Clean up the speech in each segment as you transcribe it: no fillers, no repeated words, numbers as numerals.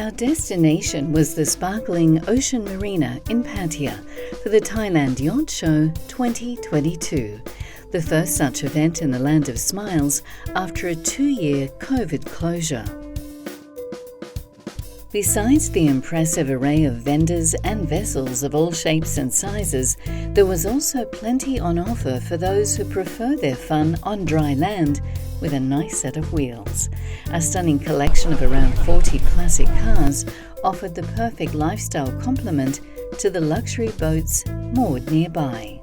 Our destination was the sparkling Ocean Marina in Pattaya for the Thailand Yacht Show 2022, the first such event in the Land of Smiles after a 2-year COVID closure. Besides the impressive array of vendors and vessels of all shapes and sizes, there was also plenty on offer for those who prefer their fun on dry land with a nice set of wheels. A stunning collection of around 40 classic cars offered the perfect lifestyle complement to the luxury boats moored nearby.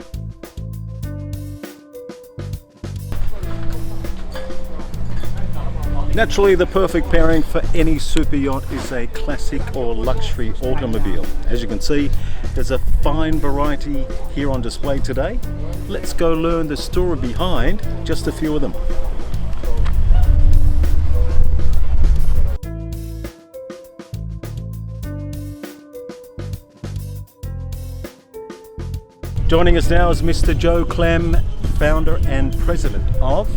Naturally, the perfect pairing for any super yacht is a classic or luxury automobile. As you can see, there's a fine variety here on display today. Let's go learn the story behind just a few of them. Joining us now is Mr. Joe Clem, founder and president of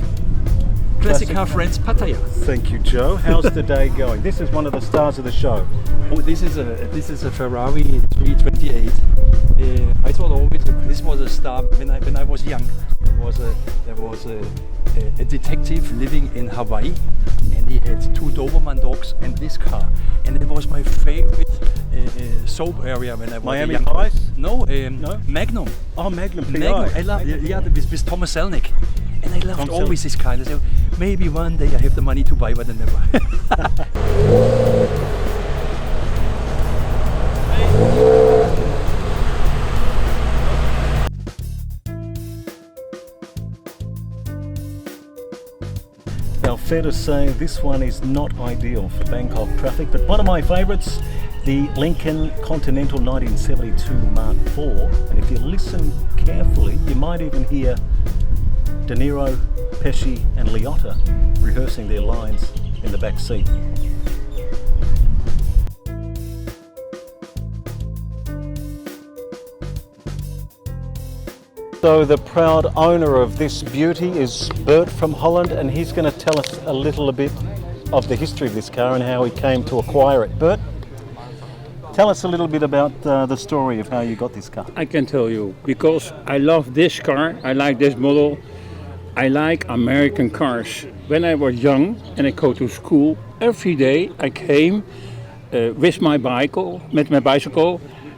Classic Car Friends Pattaya. Thank you, Joe. How's the day going? This is one of the stars of the show. Oh, this is a Ferrari 328. I thought always this was a star when I was young. There was a detective living in Hawaii, and he had 2 Doberman dogs and this car, and it was my favorite soap area when I was Miami young. Vice? No, No? Magnum. Oh, Magnum PI. Magnum. I love with Thomas Selnick. And I loved always this car. I said, maybe one day I have the money to buy, but I never. Now, fair to say this one is not ideal for Bangkok traffic, but one of my favourites, the Lincoln Continental 1972 Mark IV. And if you listen carefully, you might even hear De Niro, Pesci and Liotta rehearsing their lines in the back seat. So the proud owner of this beauty is Bert from Holland, and he's going to tell us a little bit of the history of this car and how he came to acquire it. Bert, tell us a little bit about the story of how you got this car. I can tell you, because I love this car, I like this model, I like American cars. When I was young and I go to school, every day I came with my bicycle,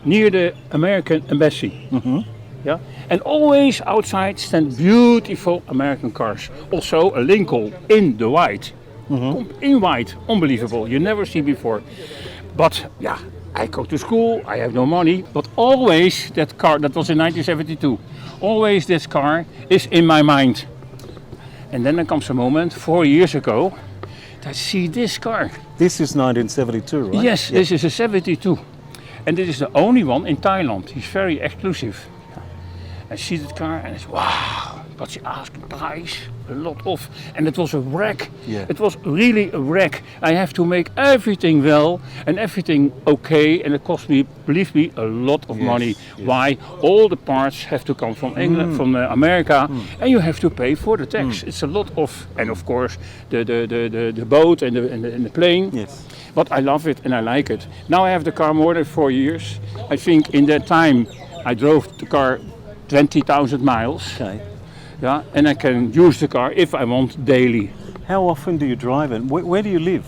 near the American embassy. Mm-hmm. Yeah, and always outside stand beautiful American cars. Also a Lincoln in the white, in white, unbelievable. You never see before. But yeah, I go to school, I have no money, but always that car, that was in 1972, always this car is in my mind. And then there comes a moment, 4 years ago, that I see this car. This is 1972, right? Yes, this is a 72. And this is the only one in Thailand. It's very exclusive. I see that car and it's wow, but she asked the price, a lot of, and it was a wreck. Yeah. It was really a wreck. I have to make everything well and everything okay, and it cost me, believe me, a lot of money. Yes. Why? All the parts have to come from England, from America, and you have to pay for the tax. It's a lot of, and of course the boat and the plane. Yes. But I love it and I like it. Now I have the car more than 4 years. I think in that time I drove the car 20,000 miles. Okay. Yeah, and I can use the car if I want daily. How often do you drive it? Where do you live?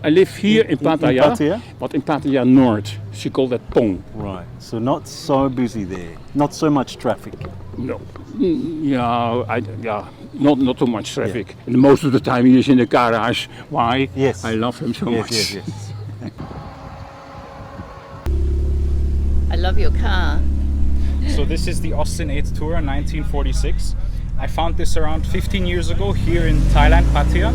I live here in Pattaya, Pattaya? but in Pattaya North. She called that Pong. Right. So not so busy there. Not so much traffic. No. Not too much traffic. And most of the time he is in the garage. Why? Yes. I love him so much. Yes. I love your car. So this is the Austin 8 Tourer 1946. I found this around 15 years ago here in Thailand, Pattaya.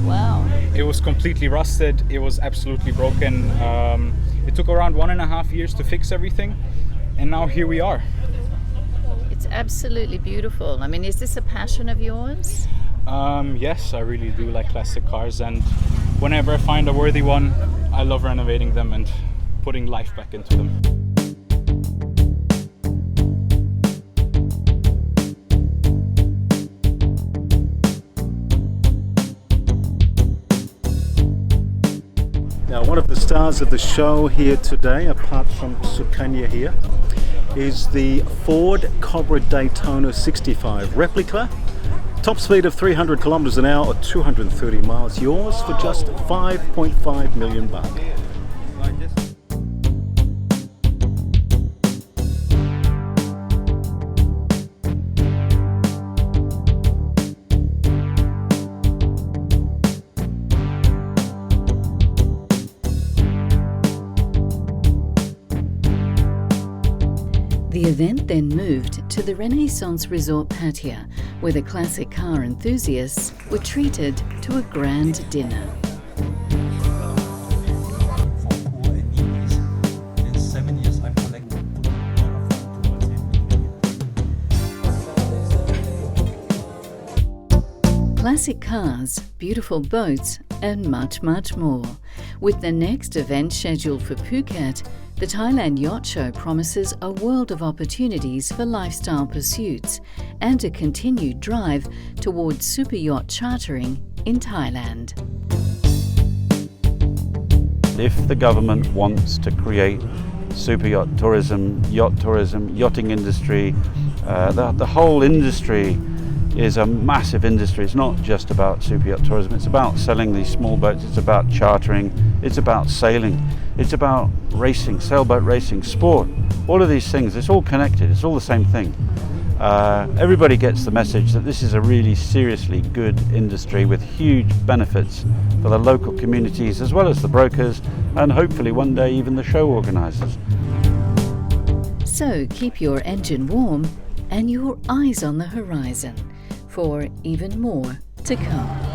Wow. It was completely rusted. It was absolutely broken. It took around 1.5 years to fix everything. And now here we are. It's absolutely beautiful. I mean, is this a passion of yours? Yes, I really do like classic cars. And whenever I find a worthy one, I love renovating them and putting life back into them. One of the stars of the show here today, apart from Sukanya here, is the Ford Cobra Daytona 65 replica. Top speed of 300 kilometers an hour or 230 miles. Yours for just 5.5 million baht. The event then moved to the Renaissance Resort Pattaya, where the classic car enthusiasts were treated to a grand dinner. Classic cars, beautiful boats, and much, much more. With the next event scheduled for Phuket, the Thailand Yacht Show promises a world of opportunities for lifestyle pursuits and a continued drive towards super yacht chartering in Thailand. If the government wants to create super yacht tourism, yachting industry, the whole industry is a massive industry. It's not just about super yacht tourism, it's about selling these small boats, it's about chartering, it's about sailing, it's about racing, sailboat racing, sport, all of these things. It's all connected, it's all the same thing. Everybody gets the message that this is a really seriously good industry with huge benefits for the local communities as well as the brokers and hopefully one day even the show organisers. So keep your engine warm and your eyes on the horizon for even more to come.